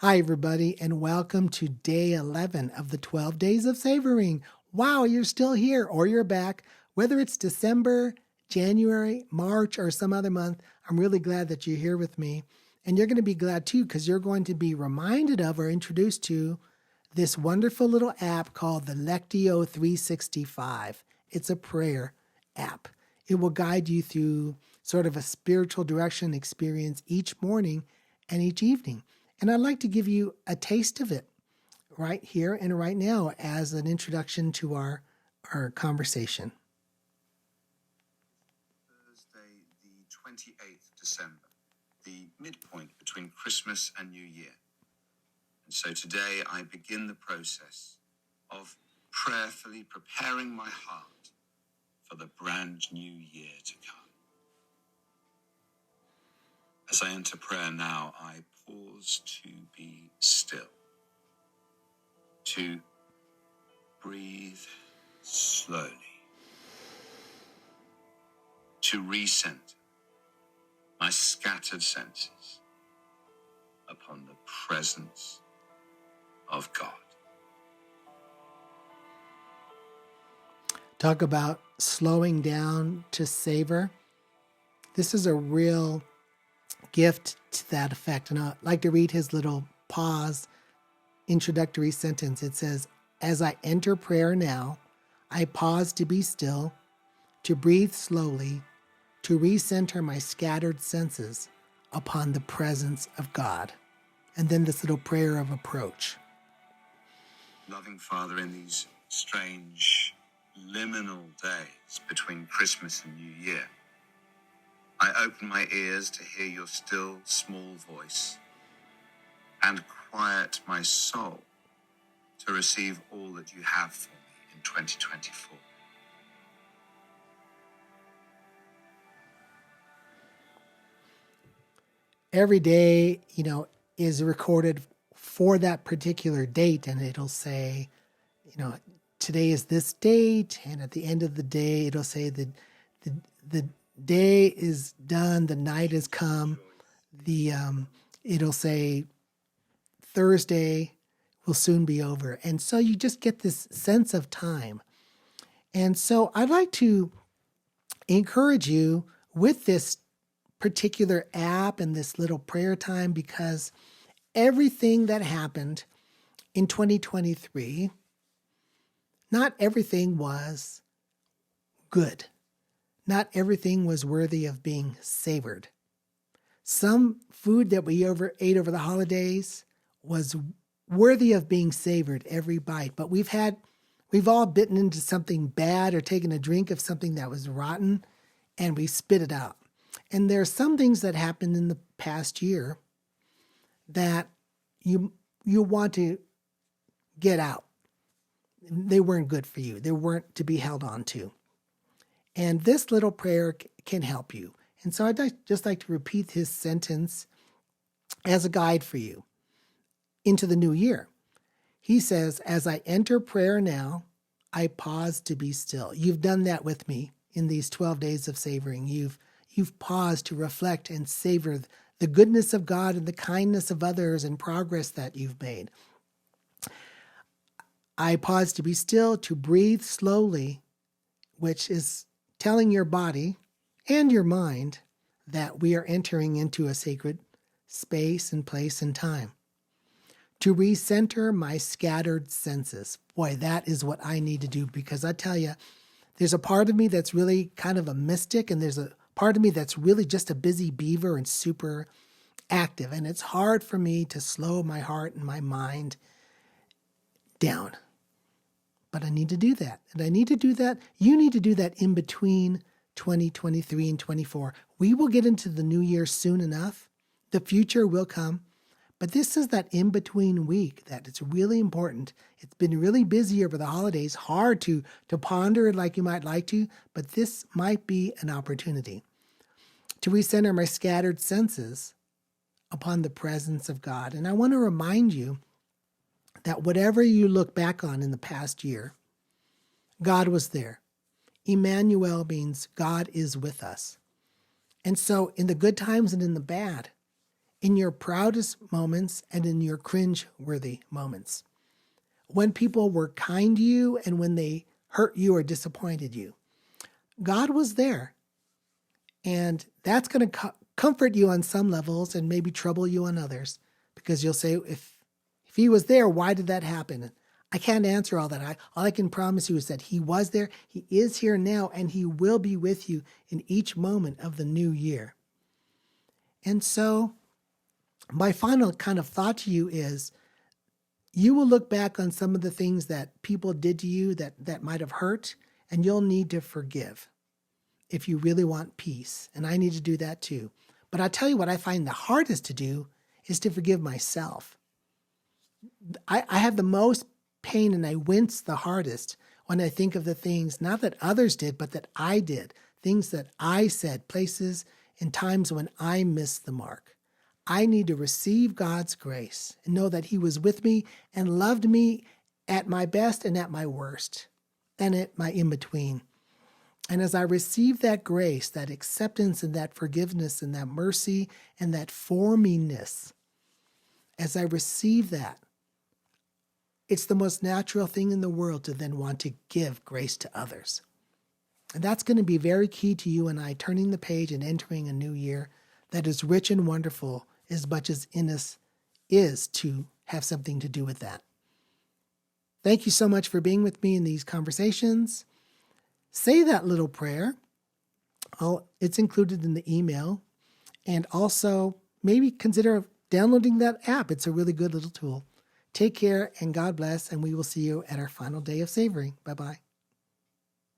Hi, everybody, and welcome to day 11 of the 12 days of savoring. Wow, you're still here or you're back. Whether it's December, January, March, or some other month, I'm really glad that you're here with me. And you're going to be glad too because you're going to be reminded of or introduced to this wonderful little app called the Lectio 365. It's a prayer app. It will guide you through sort of a spiritual direction experience each morning and each evening. And I'd like to give you a taste of it right here and right now as an introduction to our conversation. Thursday, the 28th of December, the midpoint between Christmas and New Year. And so today I begin the process of prayerfully preparing my heart for the brand new year to come. As I enter prayer now, I pause to be still, to breathe slowly, to recenter my scattered senses upon the presence of God. Talk about slowing down to savor. This is a real gift to that effect. And I'd like to read his little pause introductory sentence. It says, "As I enter prayer now, I pause to be still, to breathe slowly, to recenter my scattered senses upon the presence of God." And then this little prayer of approach. Loving Father, in these strange liminal days between Christmas and New Year, I open my ears to hear your still, small voice and quiet my soul to receive all that you have for me in 2024. Every day, is recorded for that particular date, and it'll say, today is this date, and at the end of the day, it'll say that the day is done, the night has come. It'll say Thursday will soon be over, and so you just get this sense of time. And so I'd like to encourage you with this particular app and this little prayer time, because everything that happened in 2023, not everything was good. Not everything was worthy of being savored. Some food that we ate over the holidays was worthy of being savored, every bite. But we've all bitten into something bad or taken a drink of something that was rotten, and we spit it out. And there are some things that happened in the past year that you want to get out. They weren't good for you. They weren't to be held on to. And this little prayer can help you. And so I'd just like to repeat his sentence as a guide for you into the new year. He says, "As I enter prayer now, I pause to be still." You've done that with me in these 12 days of savoring. You've paused to reflect and savor the goodness of God and the kindness of others and progress that you've made. I pause to be still, to breathe slowly, which is telling your body and your mind that we are entering into a sacred space and place and time. To recenter my scattered senses. Boy, that is what I need to do, because I tell you, there's a part of me that's really kind of a mystic, and there's a part of me that's really just a busy beaver and super active. And it's hard for me to slow my heart and my mind down. But I need to do that. And I need to do that. You need to do that in between 2023 and 24. We will get into the new year soon enough. The future will come. But this is that in-between week that it's really important. It's been really busy over the holidays, hard to ponder it like you might like to, but this might be an opportunity to recenter my scattered senses upon the presence of God. And I want to remind you that whatever you look back on in the past year, God was there. Emmanuel means God is with us. And so in the good times and in the bad, in your proudest moments and in your cringe-worthy moments. When people were kind to you and when they hurt you or disappointed you. God was there. And that's going to comfort you on some levels and maybe trouble you on others. Because you'll say, if he was there, why did that happen? I can't answer all that. All I can promise you is that he was there, he is here now, and he will be with you in each moment of the new year. And so my final kind of thought to you is, you will look back on some of the things that people did to you that might have hurt, and you'll need to forgive if you really want peace. And I need to do that too. But I'll tell you what I find the hardest to do is to forgive myself. I have the most pain and I wince the hardest when I think of the things, not that others did, but that I did. Things that I said, places and times when I missed the mark. I need to receive God's grace and know that he was with me and loved me at my best and at my worst and at my in-between. And as I receive that grace, that acceptance and that forgiveness and that mercy and that formingness, as I receive that, it's the most natural thing in the world to then want to give grace to others. And that's going to be very key to you and I turning the page and entering a new year that is rich and wonderful as much as in us is to have something to do with that. Thank you so much for being with me in these conversations. Say that little prayer. It's included in the email. And also maybe consider downloading that app. It's a really good little tool. Take care and God bless, and we will see you at our final day of savoring. Bye-bye.